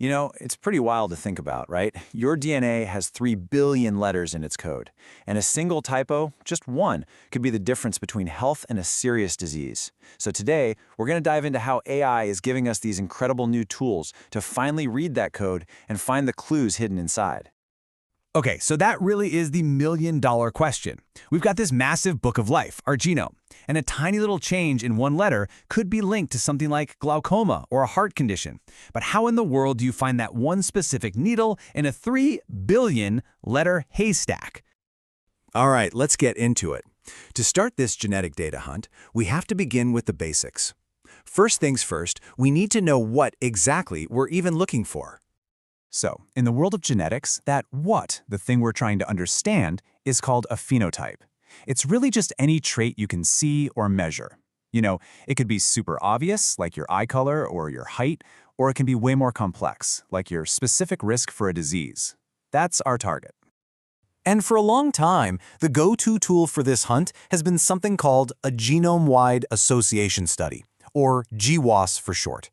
It's pretty wild to think about, right? Your DNA has 3 billion letters in its code, and a single typo, just one, could be the difference between health and a serious disease. So today, we're going to dive into how AI is giving us these incredible new tools to finally read that code and find the clues hidden inside. Okay, so that really is the million-dollar question. We've got this massive book of life, our genome, and a tiny little change in one letter could be linked to something like glaucoma or a heart condition. But how in the world do you find that one specific needle in a 3 billion letter haystack? All right, let's get into it. To start this genetic data hunt, we have to begin with the basics. First things first, we need to know what exactly we're even looking for. So, in the world of genetics, that what, the thing we're trying to understand, is called a phenotype. It's really just any trait you can see or measure. It could be super obvious, like your eye color or your height, or it can be way more complex, like your specific risk for a disease. That's our target. And for a long time, the go-to tool for this hunt has been something called a genome-wide association study, or GWAS for short.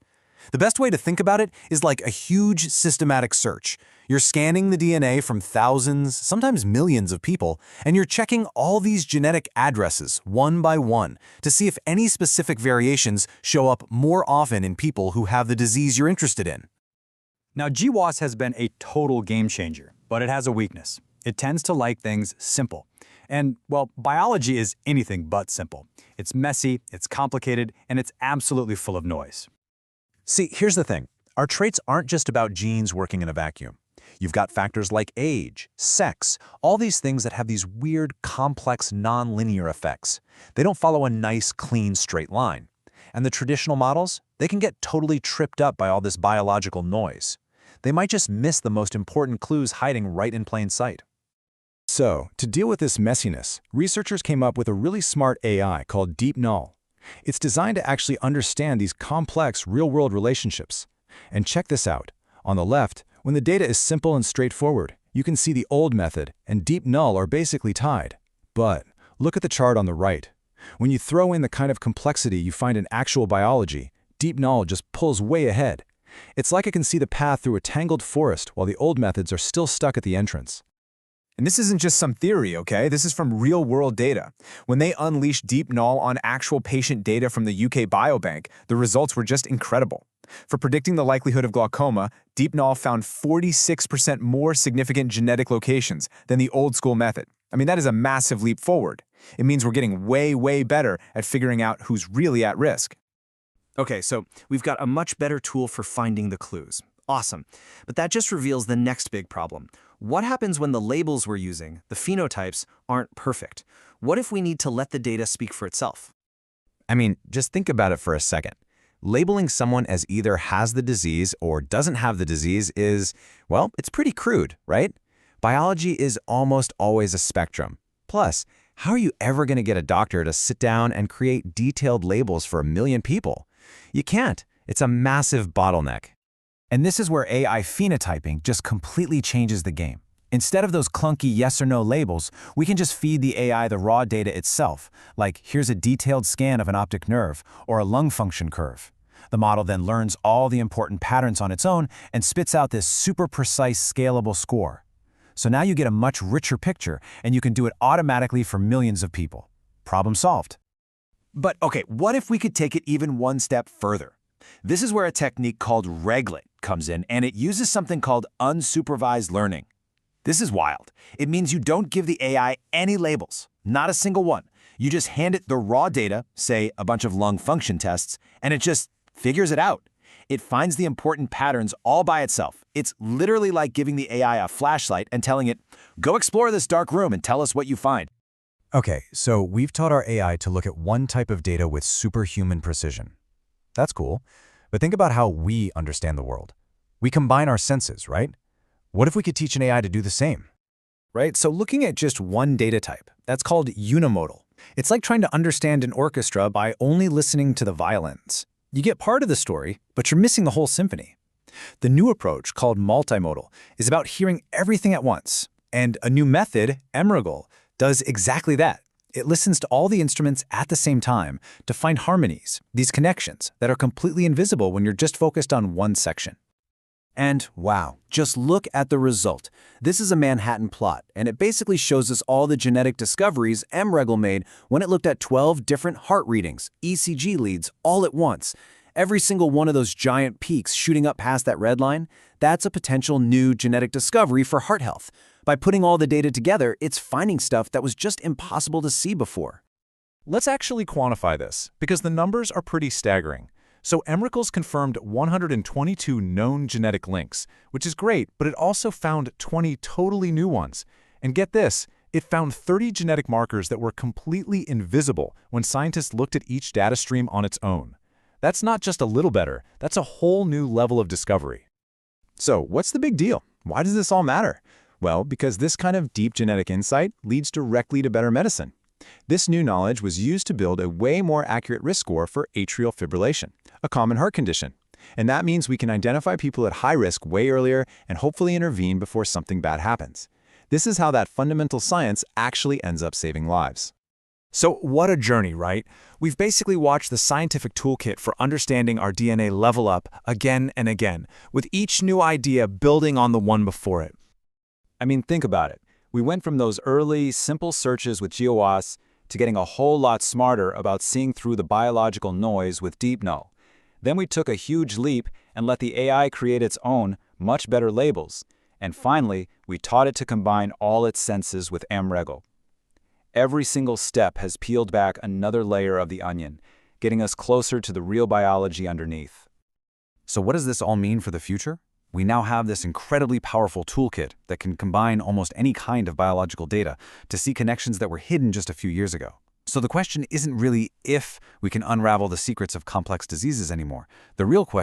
The best way to think about it is like a huge systematic search. You're scanning the DNA from thousands, sometimes millions of people, and you're checking all these genetic addresses one by one to see if any specific variations show up more often in people who have the disease you're interested in. Now, GWAS has been a total game changer, but it has a weakness. It tends to like things simple. And, well, biology is anything but simple. It's messy, it's complicated, and it's absolutely full of noise. See, here's the thing. Our traits aren't just about genes working in a vacuum. You've got factors like age, sex, all these things that have these weird, complex, non-linear effects. They don't follow a nice, clean, straight line. And the traditional models, they can get totally tripped up by all this biological noise. They might just miss the most important clues hiding right in plain sight. So, to deal with this messiness, researchers came up with a really smart AI called DeepNull. It's designed to actually understand these complex real-world relationships. And check this out. On the left, when the data is simple and straightforward, you can see the old method and DeepNull are basically tied. But look at the chart on the right. When you throw in the kind of complexity you find in actual biology, DeepNull just pulls way ahead. It's like it can see the path through a tangled forest while the old methods are still stuck at the entrance. And this isn't just some theory, okay? This is from real-world data. When they unleashed DeepNull on actual patient data from the UK Biobank, the results were just incredible. For predicting the likelihood of glaucoma, DeepNull found 46% more significant genetic locations than the old-school method. I mean, that is a massive leap forward. It means we're getting way, way better at figuring out who's really at risk. Okay, so we've got a much better tool for finding the clues. Awesome. But that just reveals the next big problem. What happens when the labels we're using, the phenotypes, aren't perfect? What if we need to let the data speak for itself? I mean, just think about it for a second. Labeling someone as either has the disease or doesn't have the disease is, well, it's pretty crude, right? Biology is almost always a spectrum. Plus, how are you ever going to get a doctor to sit down and create detailed labels for 1 million people? You can't. It's a massive bottleneck. And this is where AI phenotyping just completely changes the game. Instead of those clunky yes or no labels, we can just feed the AI the raw data itself, like here's a detailed scan of an optic nerve or a lung function curve. The model then learns all the important patterns on its own and spits out this super precise, scalable score. So now you get a much richer picture, and you can do it automatically for millions of people. Problem solved. But okay, what if we could take it even one step further? This is where a technique called Reglet comes in, and it uses something called unsupervised learning. This is wild. It means you don't give the AI any labels, not a single one. You just hand it the raw data, say a bunch of lung function tests, and it just figures it out. It finds the important patterns all by itself. It's literally like giving the AI a flashlight and telling it, go explore this dark room and tell us what you find. Okay, so we've taught our AI to look at one type of data with superhuman precision. That's cool, but think about how we understand the world. We combine our senses, right? What if we could teach an AI to do the same? Right? So looking at just one data type, that's called unimodal. It's like trying to understand an orchestra by only listening to the violins. You get part of the story, but you're missing the whole symphony. The new approach, called multimodal, is about hearing everything at once. And a new method, Emrigal, does exactly that. It listens to all the instruments at the same time to find harmonies, these connections that are completely invisible when you're just focused on one section. And wow, just look at the result. This is a Manhattan plot, and it basically shows us all the genetic discoveries MREGL made when it looked at 12 different heart readings, ECG leads, all at once. Every single one of those giant peaks shooting up past that red line, that's a potential new genetic discovery for heart health. By putting all the data together, it's finding stuff that was just impossible to see before. Let's actually quantify this, because the numbers are pretty staggering. So MREGL's confirmed 122 known genetic links, which is great, but it also found 20 totally new ones. And get this, it found 30 genetic markers that were completely invisible when scientists looked at each data stream on its own. That's not just a little better, that's a whole new level of discovery. So what's the big deal? Why does this all matter? Well, because this kind of deep genetic insight leads directly to better medicine. This new knowledge was used to build a way more accurate risk score for atrial fibrillation, a common heart condition. And that means we can identify people at high risk way earlier and hopefully intervene before something bad happens. This is how that fundamental science actually ends up saving lives. So what a journey, right? We've basically watched the scientific toolkit for understanding our DNA level up again and again, with each new idea building on the one before it. I mean, think about it. We went from those early, simple searches with GWAS to getting a whole lot smarter about seeing through the biological noise with DeepNull. Then we took a huge leap and let the AI create its own, much better labels. And finally, we taught it to combine all its senses with MREGL. Every single step has peeled back another layer of the onion, getting us closer to the real biology underneath. So what does this all mean for the future? We now have this incredibly powerful toolkit that can combine almost any kind of biological data to see connections that were hidden just a few years ago. So the question isn't really if we can unravel the secrets of complex diseases anymore. The real question